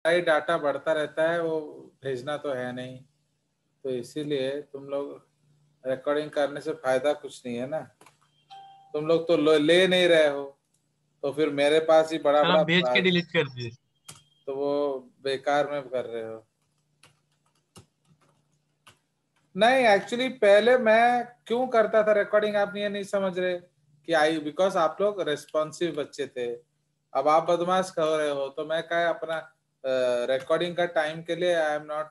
ही data बढ़ता रहता है, वो भेजना तो है नहीं, तो इसीलिए तुम लोग रिकॉर्डिंग करने से फायदा कुछ नहीं है ना। तुम लोग तो ले नहीं रहे हो, तो फिर मेरे पास ही बड़ा सर बड़ा आप भेज के डिलीट कर दिए। तो वो बेकार में कर रहे हो। नहीं, एक्चुअली पहले मैं क्यों करता था रिकॉर्डिंग, आप ये नहीं समझ रहे कि आई बिकॉज आप लोग रेस्पॉन्सिव बच्चे थे। अब आप बदमाश कर रहे हो, तो मैं क्या अपना रिकॉर्डिंग का टाइम के लिए I am not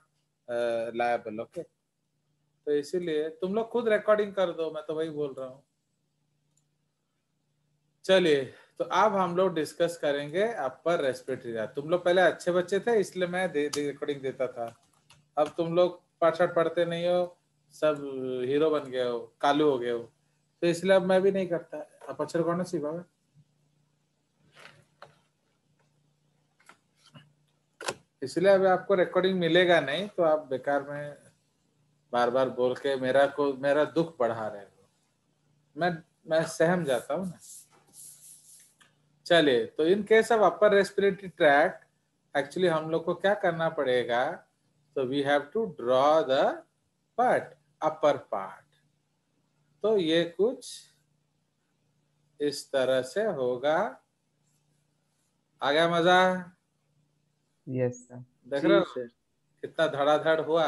liable. Okay, तो इसीलिए तुम लोग खुद रिकॉर्डिंग कर दो, मैं तो वही बोल रहा हूँ। चलिए, तो अब हम लोग डिस्कस करेंगे अपर रेस्पिरेटरी। तुम लोग पहले अच्छे बच्चे थे, इसलिए मैं रिकॉर्डिंग देता था। अब तुम लोग पाठ पढ़ते नहीं हो, सब हीरो बन गए हो, कालू हो गए हो, तो इसलिए अब मैं भी नहीं करता। अब अक्षर कौन सी बाबा, इसलिए अब आपको रिकॉर्डिंग मिलेगा नहीं, तो आप बेकार में बार बार बोल के मेरा दुख बढ़ा रहे हो। मैं सहम जाता हूँ ना। चलिए, तो in case of upper respiratory tract actually हम लोग को क्या करना पड़ेगा, तो we have to draw the part, upper part. तो ये कुछ इस तरह से होगा। आ गया मजा? Yes sir. देख रहे जी हो सर। कितना धड़ाधड़ हुआ।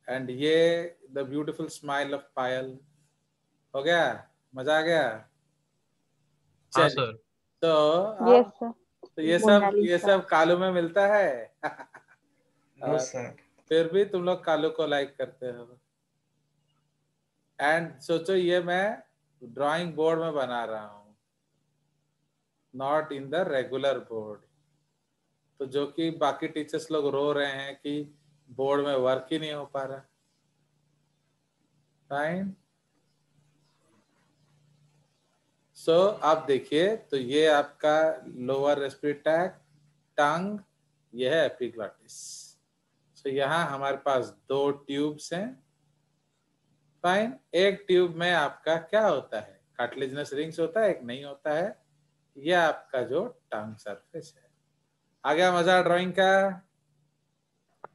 एंड ये द ब्यूटीफुल स्माइल ऑफ पायल। हो गया, मजा आ गया। हाँ चलिए, सर। तो यस अब सर। तो ये मोनालिसा। सब कालू में मिलता है। नो और सर। फिर भी तुम लोग कालू को लाइक करते हो। एंड सोचो, ये मैं ड्राइंग बोर्ड में बना रहा हूँ, not in the regular board. तो जो कि बाकी टीचर्स लोग रो रहे हैं कि बोर्ड में वर्क ही नहीं हो पा रहा। फाइन। सो आप देखिए, तो ये आपका लोअर रेस्पिरेटरी ट्रैक्ट, टंग, ये है एपिग्लॉटिस। सो यहाँ हमारे पास दो ट्यूब्स हैं। फाइन। एक ट्यूब में आपका क्या होता है, कार्टिलेजिनस रिंग्स होता है, एक नहीं होता है। ये आपका जो टंग सरफेस है। आ गया मजा ड्राइंग का?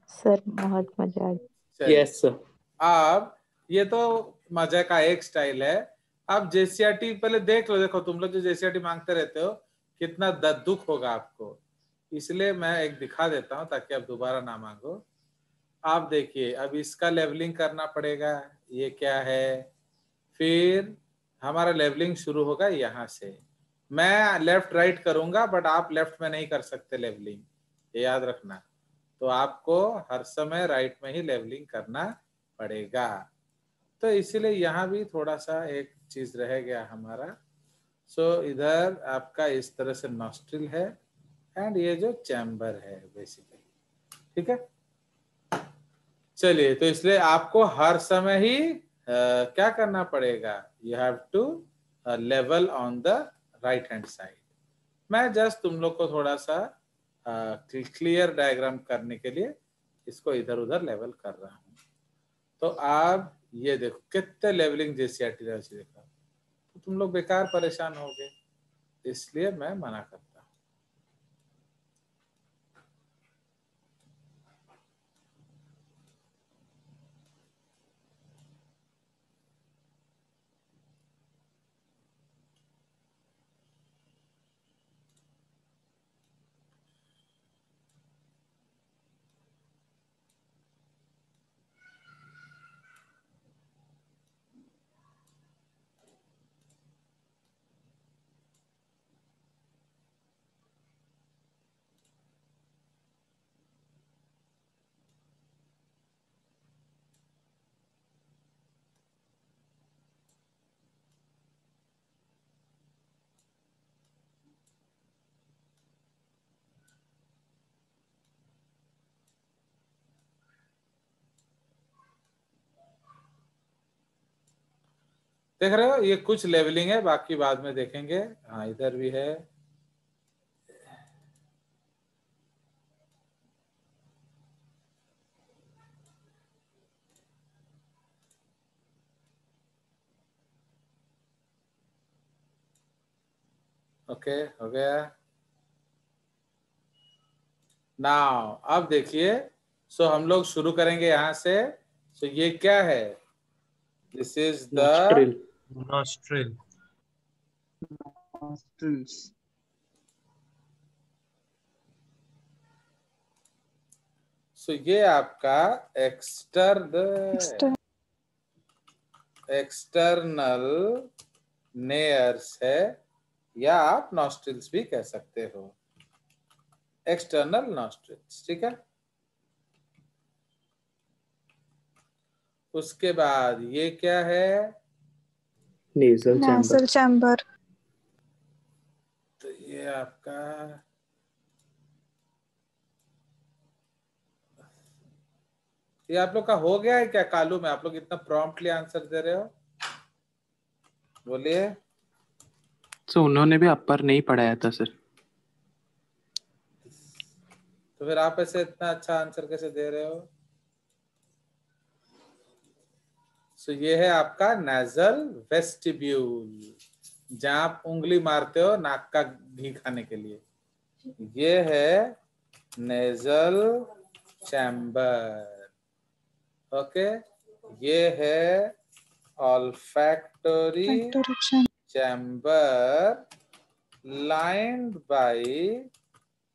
सर बहुत मजा आ गया। चलिए, यस सर। अब ये तो मजा का एक स्टाइल है। अब जेसीआरटी पहले देख लो। देखो, तुम लोग जो जेसीआरटी मांगते रहते हो, कितना दुख होगा आपको, इसलिए मैं एक दिखा देता हूँ ताकि आप दोबारा ना मांगो। आप देखिए, अब इसका लेवलिंग करना पड़ेगा। ये क्या है, फिर हमारा लेवलिंग शुरू होगा यहाँ से। मैं लेफ्ट राइट करूंगा, बट आप लेफ्ट में नहीं कर सकते लेवलिंग, ये याद रखना। तो आपको हर समय राइट में ही लेवलिंग करना पड़ेगा। तो इसीलिए यहाँ भी थोड़ा सा एक चीज रह गया हमारा। सो इधर आपका इस तरह से नॉस्ट्रिल है, एंड ये जो चैम्बर है बेसिकली। ठीक है, चलिए, तो इसलिए आपको हर समय ही क्या करना पड़ेगा, you have to level on the right hand side. मैं जस्ट तुम लोग को थोड़ा सा क्लियर डायग्राम करने के लिए इसको इधर उधर लेवल कर रहा हूँ। तो आप ये देखो कितने लेवलिंग जेसीआरटी देखा, तो तुम लोग बेकार परेशान हो गए, इसलिए मैं मना करता हूँ। देख रहे हो, ये कुछ लेवलिंग है, बाकी बाद में देखेंगे। हाँ, इधर भी है। ओके, हो गया। नाउ अब देखिए, सो हम लोग शुरू करेंगे यहाँ से। सो ये क्या है? This is the nostril, nostril, nostrils, सो ये आपका एक्सटर्नल नेयर्स है, या आप नॉस्ट्रिल्स भी कह सकते हो, एक्सटर्नल नॉस्ट्रिल्स। ठीक है, उसके बाद ये क्या है? nasal chamber, nasal chamber, तो ये आपका ये आप लोग का हो गया है क्या कालू में? आप लोग इतना प्रॉम्प्टली आंसर दे रहे हो, बोलिए। सो उन्होंने भी अपर नहीं पढ़ाया था सर। तो फिर आप ऐसे इतना अच्छा आंसर कैसे दे रहे हो? सो ये है आपका नेजल वेस्टिब्यूल, जहां आप उंगली मारते हो नाक का घी खाने के लिए। ये है नेजल चैम्बर। ओके, ये है olfactory chamber lined by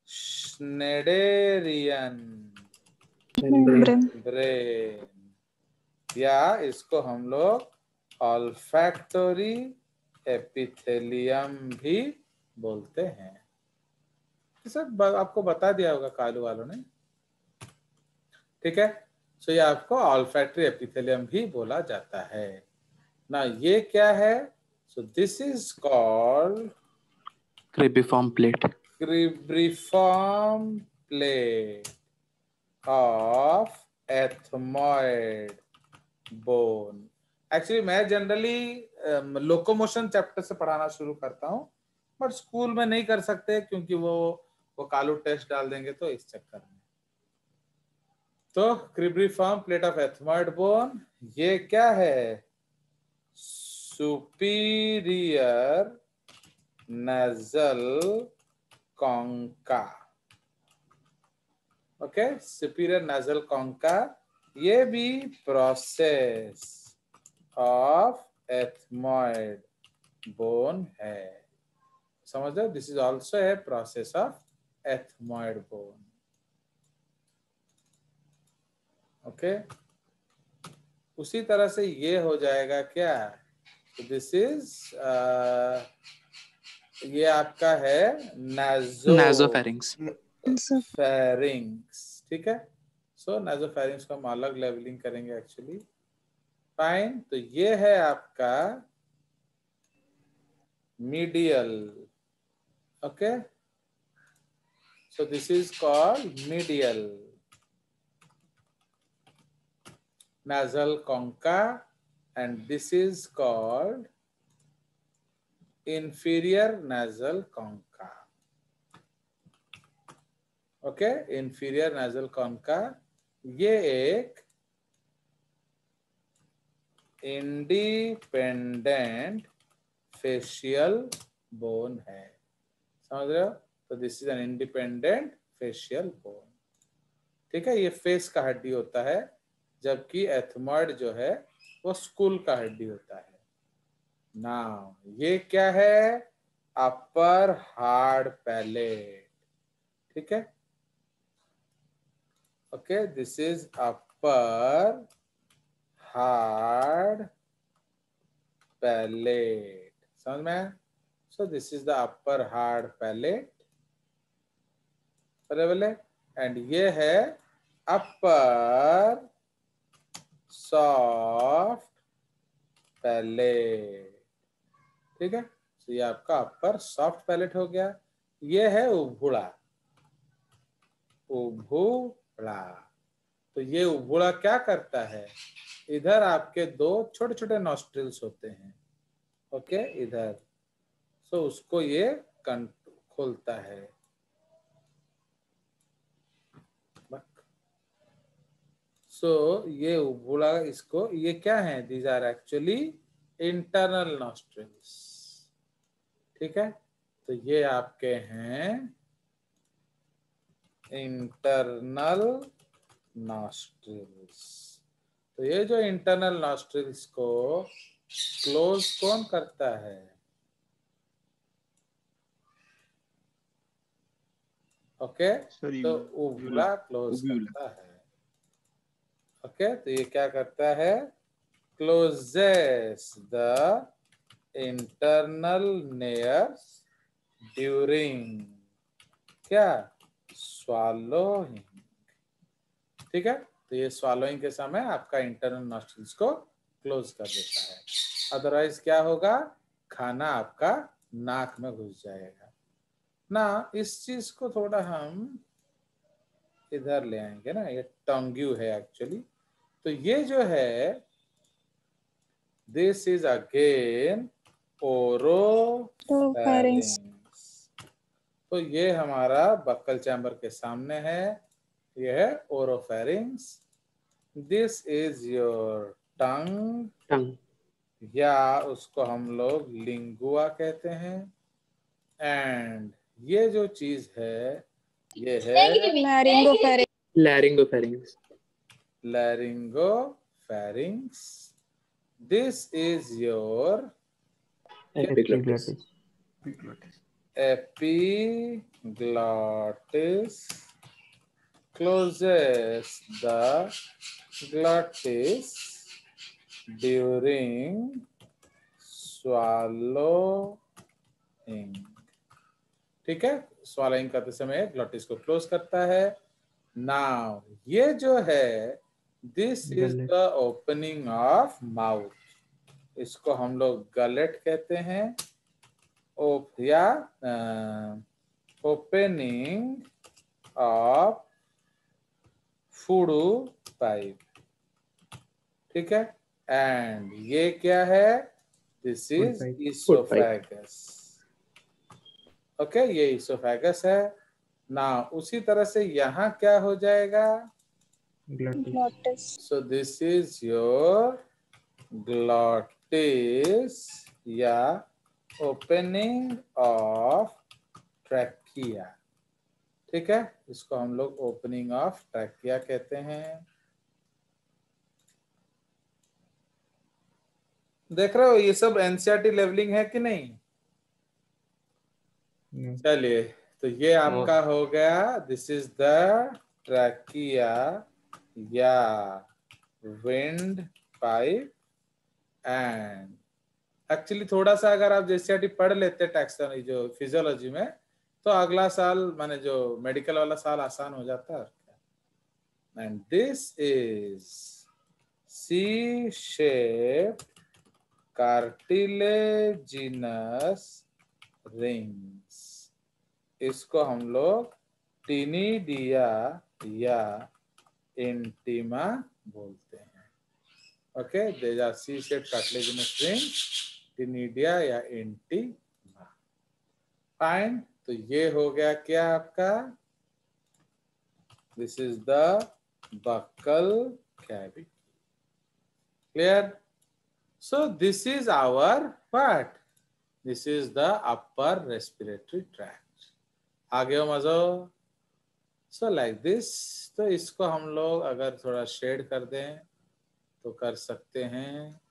Schneiderian membrane, brain, या इसको हम लोग olfactory epithelium भी बोलते हैं। सब आपको बता दिया होगा कालू वालों ने। ठीक है, सो ये आपको olfactory epithelium भी बोला जाता है ना। ये क्या है? So this is called cribriform plate. cribriform plate of ethmoid bone। Actually मैं जनरली लोकोमोशन चैप्टर से पढ़ाना शुरू करता हूँ, बट स्कूल में नहीं कर सकते क्योंकि वो कालू टेस्ट डाल देंगे, तो इस चक्कर में। तो cribriform plate of ethmoid bone, ये क्या है? Superior nasal concha। Okay, superior nasal concha, ये भी प्रोसेस ऑफ एथमॉइड बोन है। समझ लो, this is also a process of ethmoid bone. Okay, उसी तरह से ये हो जाएगा क्या? दिस इज ये आपका है नाजोफेरिंग्स। फेरिंग्स। ठीक है, सो नाजोफेरिंग्स को हम अलग लेवलिंग करेंगे एक्चुअली। फाइन, तो ये है आपका medial. Okay, so this is called medial nasal concha, and this is called inferior nasal concha। Okay, inferior nasal concha ये एक इंडिपेंडेंट फेशियल बोन है। समझ रहे हो? तो this is an independent facial bone. ठीक है, ये फेस का हड्डी होता है, जबकि एथमॉइड जो है वो स्कूल का हड्डी होता है। नाउ ये क्या है? अपर हार्ड पैलेट। ठीक है, okay, this is upper hard palate. समझ में? सो this is the upper hard palate, and ये है अपर सॉफ्ट पैलेट। ठीक है, तो ये आपका अपर सॉफ्ट पैलेट हो गया। ये है उभुड़ा। उभुड़ा, तो ये उभुड़ा क्या करता है? इधर आपके दो छोटे छोटे नॉस्ट्रिल्स होते हैं। ओके, इधर, सो उसको ये खोलता है। सो ये उभुड़ा, इसको ये क्या है? These are actually internal nostrils. ठीक है, तो ये आपके हैं इंटरनल नॉस्ट्रिल्स। तो ये जो इंटरनल नॉस्ट्रिल्स को क्लोज कौन करता है? ओके, तो उवुला क्लोज करता है। ओके, तो ये क्या करता है? Closes the internal nares during क्या? स्वालोइंग। ठीक है, तो ये स्वालोइंग के समय आपका इंटरनल नॉस्ट्रिल्स को क्लोज कर देता है। अदरवाइज क्या होगा? खाना आपका नाक में घुस जाएगा ना। इस चीज को थोड़ा हम इधर ले आएंगे ना, ये टंग्यू है एक्चुअली। तो ये जो है, दिस इज अगेन ओरोफैरिंक्स। तो ये हमारा बक्कल चैम्बर के सामने है, ये है ओरोफैरिंक्स। दिस इज योर टंग, या उसको हम लोग लिंगुआ कहते हैं। एंड ये जो चीज है, ये है laryngopharynx. Laryngopharynx. This is your epiglottis. epiglottis, closes the glottis during swallowing। ठीक है, swallowing करते समय ग्लॉटिस को क्लोज करता है। नाउ ये जो है, this is the opening of mouth. इसको हम लोग गलेट कहते हैं, या ओपनिंग ऑफ फूडू पाइप। ठीक है, एंड ये क्या है? This is oesophagus. ओके, ये इसोफेगस है ना। उसी तरह से यहाँ क्या हो जाएगा? Glottis. So this is your glottis या ओपनिंग ऑफ ट्रैकिया। ठीक है, इसको हम लोग ओपनिंग ऑफ ट्रैकिया कहते हैं। देख रहे हो, ये सब एनसीईआरटी लेवलिंग है कि नहीं? चलिए, तो ये आपका हो गया, दिस इज द ट्रैकिया या विंड पाइप। एंड एक्चुअली थोड़ा सा अगर आप जेसीईआरटी पढ़ लेते टैक्सोनॉमी जो फिजियोलॉजी में, तो अगला साल माने जो मेडिकल वाला साल आसान हो जाता है। And this is C shape cartilaginous rings. इसको हम लोग टिनिडिया या इंटिमा बोलते हैं। Okay, there are C shape cartilaginous rings, टिनिडिया या इंटिमा। फाइन, तो ये हो गया क्या आपका? This is the buccal cavity. Clear? So this is our what? This is the upper respiratory tract. आगे हो मजो? So like this, तो इसको हम लोग अगर थोड़ा शेड कर दें तो कर सकते हैं।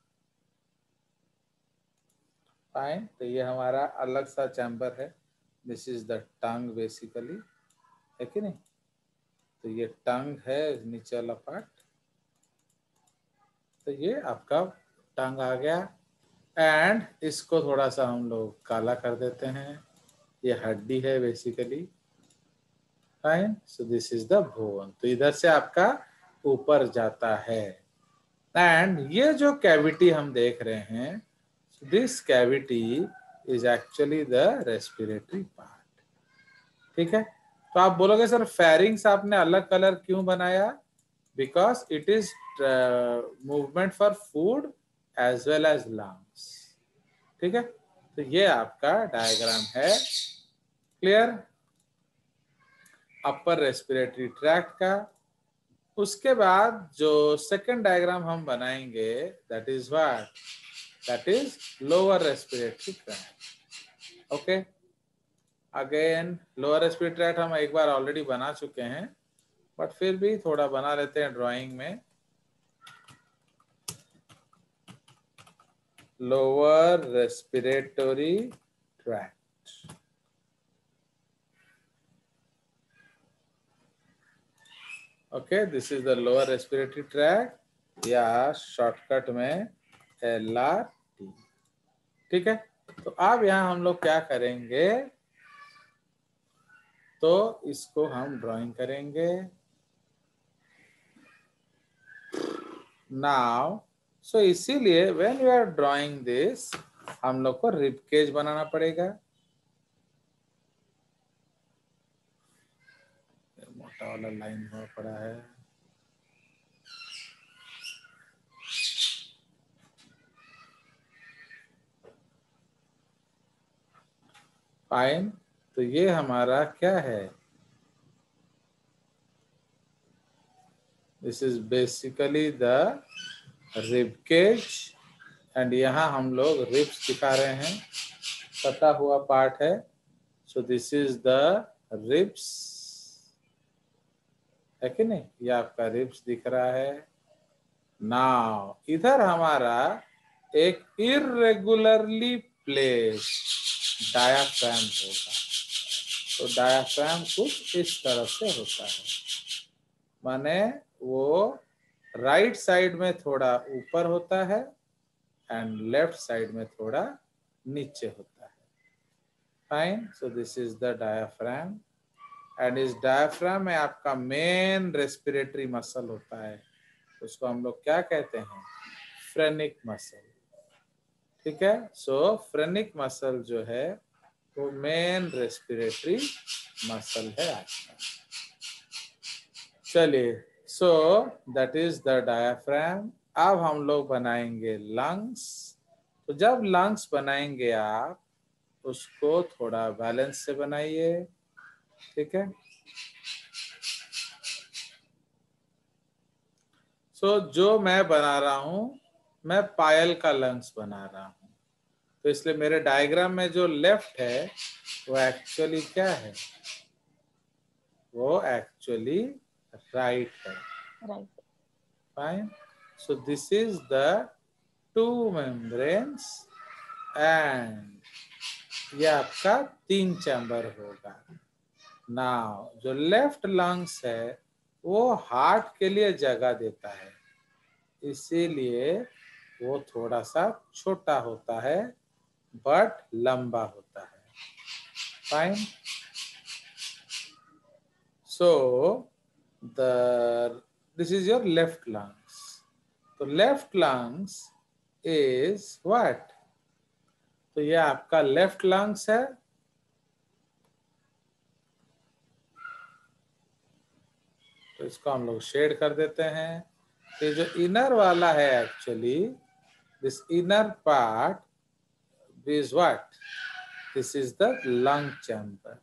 फाइन, तो ये हमारा अलग सा चैम्बर है। This is the tongue basically, है कि नहीं? तो ये टंग है, नीचे वाला पार्ट। तो ये आपका टंग आ गया। एंड इसको थोड़ा सा हम लोग काला कर देते हैं। ये हड्डी है basically. Fine, so this is the bone. तो इधर से आपका ऊपर जाता है। एंड ये जो कैविटी हम देख रहे हैं, this cavity is actually the respiratory part. ठीक है, तो आप बोलोगे सर फेरिंग्स आपने अलग कलर क्यों बनाया? Because it is movement for food as well as lungs. ठीक है, तो ये आपका डायग्राम है। क्लियर? अपर रेस्पिरेटरी ट्रैक्ट का। उसके बाद जो सेकंड डायग्राम हम बनाएंगे, that is what? That is lower respiratory tract. Okay, again lower respiratory tract हम एक बार ऑलरेडी बना चुके हैं, बट फिर भी थोड़ा बना लेते हैं ड्राइंग में। Lower respiratory tract, okay, this is the lower respiratory tract या शॉर्टकट में LRT। ठीक है, तो अब यहाँ हम लोग क्या करेंगे, तो इसको हम ड्राइंग करेंगे नाउ। सो इसीलिए when you are drawing this, हम लोग को रिब केज बनाना पड़ेगा। मोटा वाला लाइन हुआ पड़ा है, फाइन। तो ये हमारा क्या है, this is basically the rib cage, and यहाँ हम लोग रिब्स दिखा रहे हैं, कटा हुआ पार्ट है। So this is the ribs, है कि नहीं, ये आपका रिब्स दिख रहा है। नाउ इधर हमारा एक इरेगुलरली प्लेस्ड डायाफ्राम होगा। तो डायाफ्राम कुछ इस तरफ से होता है, माने वो राइट साइड में थोड़ा ऊपर होता है एंड लेफ्ट साइड में थोड़ा नीचे होता है। Fine, so this is the diaphragm, and इस डायाफ्राम में आपका मेन रेस्पिरेटरी मसल होता है, उसको हम लोग क्या कहते हैं, फ्रेनिक मसल। ठीक है, सो फ्रेनिक मसल जो है वो मेन रेस्पिरेटरी मसल है आपका। चलिए, so that is the diaphragm. अब हम लोग बनाएंगे लंग्स। तो जब लंग्स बनाएंगे आप, उसको थोड़ा बैलेंस से बनाइए। ठीक है, सो जो मैं बना रहा हूं, मैं पायल का लंग्स बना रहा हूं, तो इसलिए मेरे डायग्राम में जो लेफ्ट है वो एक्चुअली क्या है, वो एक्चुअली राइट है। Right. Fine, so this is the two membranes and ये आपका 3 चैम्बर होगा। नाउ जो लेफ्ट लंग्स है वो हार्ट के लिए जगह देता है, इसीलिए वो थोड़ा सा छोटा होता है बट लंबा होता है। Fine, so this is your left lungs. तो लेफ्ट लंग्स इज व्हाट, तो ये आपका लेफ्ट लंग्स है। तो इसको हम लोग शेड कर देते हैं। ये जो इनर वाला है actually, this inner part is what, this is the lung chamber.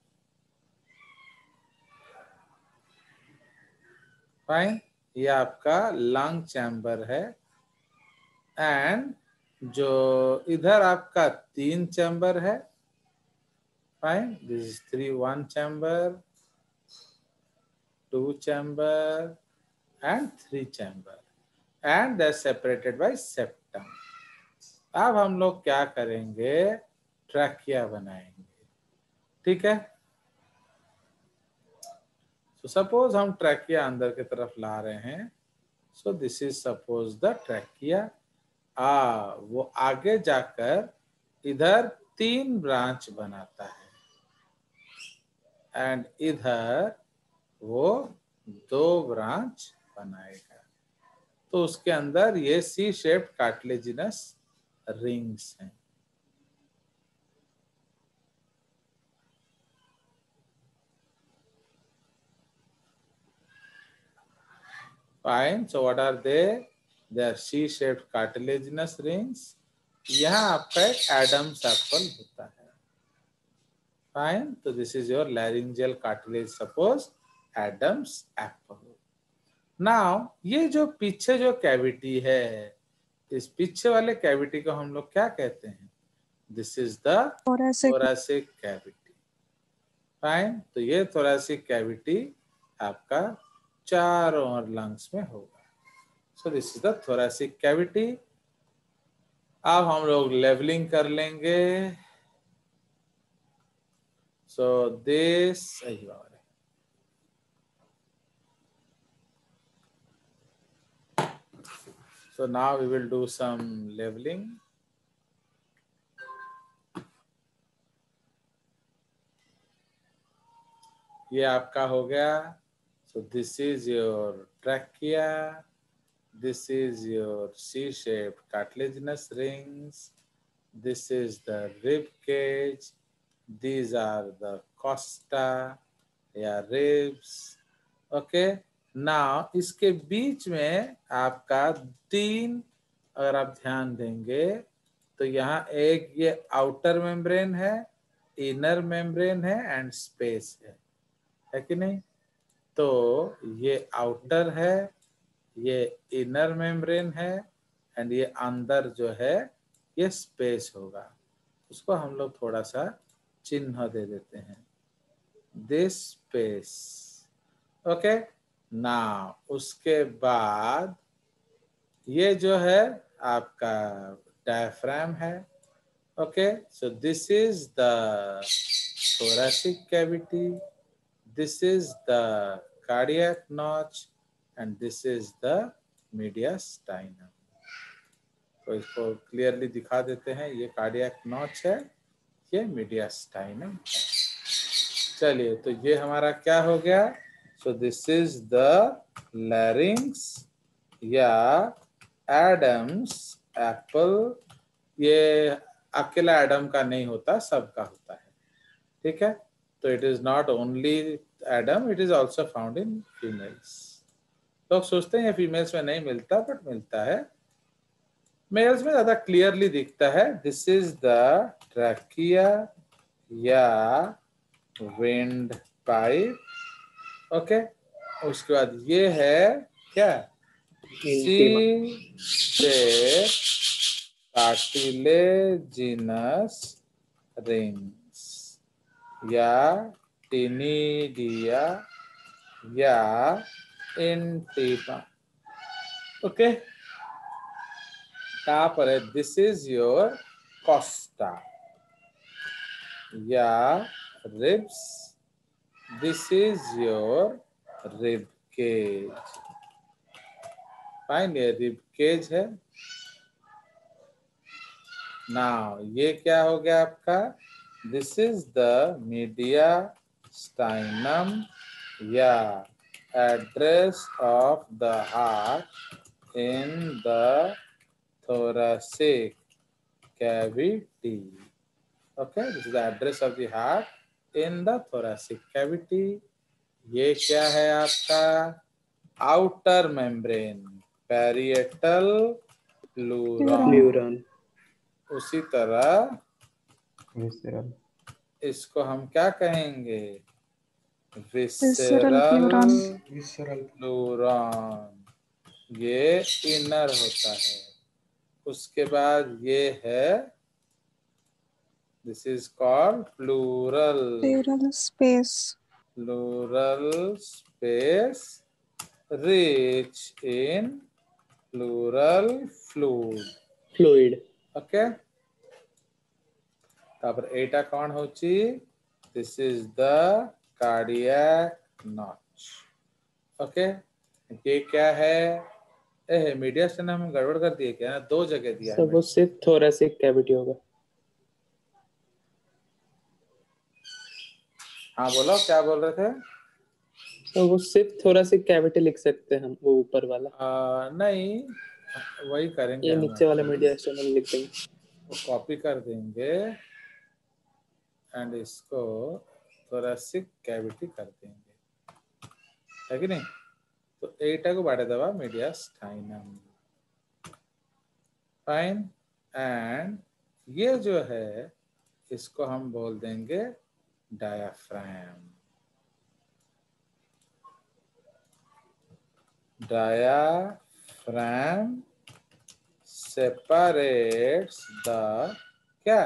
Fine, ये आपका लंग चैम्बर है, एंड जो इधर आपका 3 चैम्बर है। Fine, this is 1 chamber, 2 chamber and 3 chamber, and they separated by septum. अब हम लोग क्या करेंगे, ट्रैकिया बनाएंगे। ठीक है, तो सपोज हम ट्रैकिया अंदर की तरफ ला रहे हैं। सो this is suppose the trachea. वो आगे जाकर इधर 3 ब्रांच बनाता है एंड इधर वो 2 ब्रांच बनाएगा। तो उसके अंदर ये सी शेप्ड कार्टिलेजिनस रिंग्स हैं। Fine, so what are they? They are C-shaped cartilaginous rings. यहाँ आपका एक एडम्स एप्पल होता है। फाइन, तो this is your laryngeal cartilage, suppose Adam's apple. Now ये जो पीछे जो कैविटी है, इस पीछे वाले कैविटी को हम लोग क्या कहते हैं, this is the thoracic cavity. Fine. तो ये थोरेसिक कैविटी आपका चारों ओर लंग्स में होगा। सो this is the thoracic cavity. अब हम लोग लेवलिंग कर लेंगे। सो दिस सही बात है। So now we will do some leveling. ये आपका हो गया। So this is your trachea. This is your C-shaped cartilaginous rings. This is the rib cage. These are the costa या ribs. Okay. Now इसके बीच में आपका 3, अगर आप ध्यान देंगे तो यहाँ एक ये आउटर मेम्ब्रेन है, इनर मेम्ब्रेन है एंड स्पेस है कि नहीं? तो ये आउटर है, ये इनर मेम्ब्रेन है एंड ये अंदर जो है ये स्पेस होगा। उसको हम लोग थोड़ा सा चिन्ह दे देते हैं, दिस स्पेस। ओके। नाउ उसके बाद ये जो है आपका डायफ्राम है। Okay. So this is the thoracic cavity, this is the cardiac notch and this is the mediastinum। तो इसको क्लियरली दिखा देते हैं, ये कार्डियक नॉच है, ये मीडियास्टाइनम है। चलिए, तो ये हमारा क्या हो गया? सो दिस इज द लैरिंक्स या एडम्स एप्पल। ये अकेला एडम का नहीं होता, सबका होता है, ठीक है? तो it is not only Adam, it is also found in females. लोग सोचते हैं फीमेल्स में नहीं मिलता, बट मिलता है। मेल्स में ज्यादा क्लियरली दिखता है। दिस इज द ट्रैकिया या विंड पाइप। ओके। उसके बाद ये है क्या? सी से कार्टिलेजिनस रिंग्स या टिनिडिया या इंटिमा। ओके। तापर दिस इज योर कोस्टा या ribs, this is your rib cage. Fine, ये रिब केज है। नाउ ये क्या हो गया आपका? दिस इज द मीडियास्टाइनम या address of the heart in the thoracic cavity. Okay, this is the address of the heart in the thoracic cavity. ये क्या है आपका? Outer membrane, parietal pleura. उसी तरह विसरल, इसको हम क्या कहेंगे? Visceral visceral pleura. ये इनर होता है। उसके बाद ये है, this is called pleural space. Pleural space rich in pleural fluid. Okay. तापर एटा कौन होची? This is the cardiac notch. Okay. ये क्या है? मीडियास्टाइनम हम गड़बड़ कर दिए क्या? 2 जगह दिया है। वो सिर्फ थोरेसिक कैविटी होगा। हाँ बोलो, क्या बोल रहे थे? तो वो सिर्फ थोरेसिक कैविटी लिख सकते हैं हम, वो ऊपर वाला। नहीं, वही करेंगे। ये नीचे वाला मीडियास्टाइनम लिख देंगे, वो कॉपी कर देंगे एंड इसको थोरेसिक कैविटी कर देंगे, है कि नहीं? तो एटा को बाटे दबा मीडियास्टाइनम। फाइन। एंड ये जो है इसको हम बोल देंगे डायाफ्राम। डायाफ्राम separates the क्या?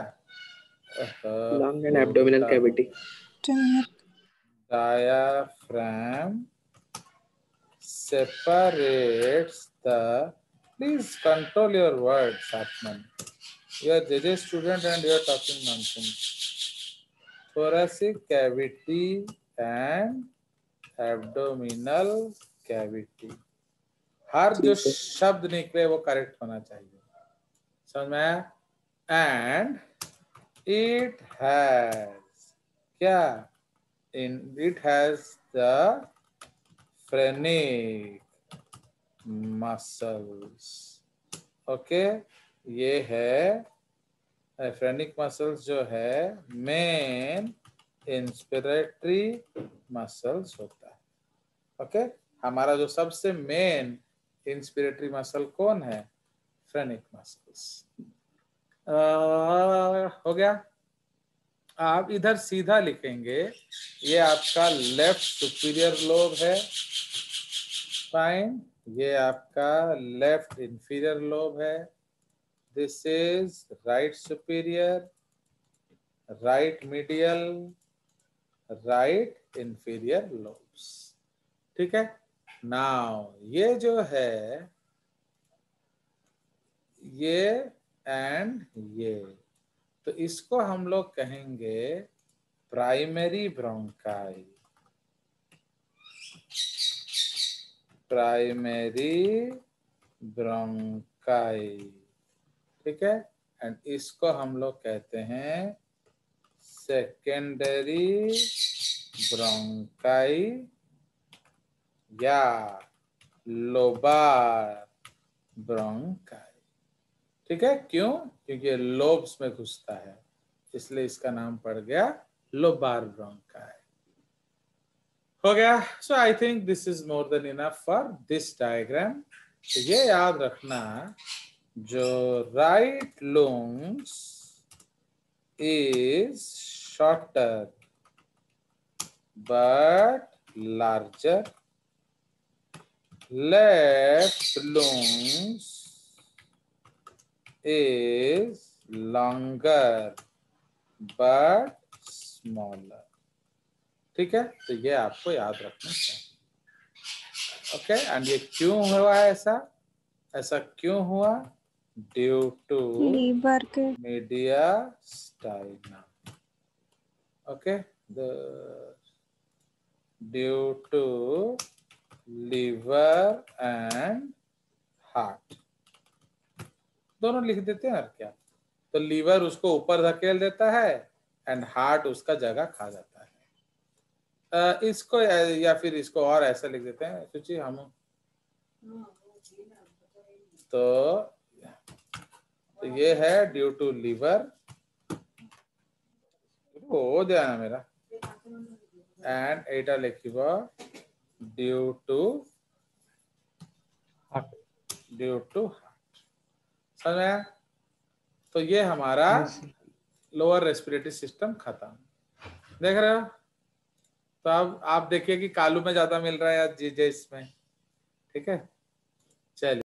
Lung and abdominal cavity. diaphragm separates the, please control your words, Atman. You are JJ student and you are talking nonsense. Thoracic cavity and abdominal cavity. हर जो शब्द निकले वो करेक्ट होना चाहिए, समझ में आया? एंड इट हैज क्या? It has the phrenic muscles. Okay, ये है phrenic muscles जो है मेन इंस्पिरेटरी मसल्स होता है. ओके, हमारा जो सबसे मेन इंस्पिरेटरी मसल कौन है? phrenic muscles. हो गया. आप इधर सीधा लिखेंगे, ये आपका लेफ्ट सुपीरियर लोब है, फाइन. ये आपका लेफ्ट इंफीरियर लोब है. This is right superior, right medial, right inferior lobes. ठीक है. नाउ ये जो है, ये एंड ये, तो इसको हम लोग कहेंगे प्राइमरी ब्रोंकाई. Primary bronchi. ठीक है. एंड इसको हम लोग कहते हैं सेकेंडरी ब्रोंकाई या लोबार ब्रोंकाई. ठीक है. क्यों? क्योंकि लोब्स में घुसता है, इसलिए इसका नाम पड़ गया लोबार ब्रोंकाई. हो गया. So I think this is more than enough for this diagram. तो ये याद रखना, जो right lungs is shorter but larger, left lungs is longer but smaller. ठीक है. तो ये आपको याद रखना चाहिए. ओके. एंड ये क्यों हुआ ऐसा? ऐसा क्यों हुआ? ड्यू टू लीवर के mediastinum. Okay. Due to liver and heart, दोनों लिख देते हैं और क्या. तो लीवर उसको ऊपर धकेल देता है एंड हार्ट उसका जगह खा जाता है. इसको या फिर इसको और ऐसा लिख देते हैं. सोचिए हम तो ये है ड्यू टू लीवर, हो दिया ना मेरा. And Etah लिखिब due to heart. समझ में आया? तो ये हमारा लोअर रेस्पिरेटरी सिस्टम खत्म. देख रहे हो? तो अब आप देखिए कि कालू में ज्यादा मिल रहा है या जीजे इसमें. ठीक है. चलिए.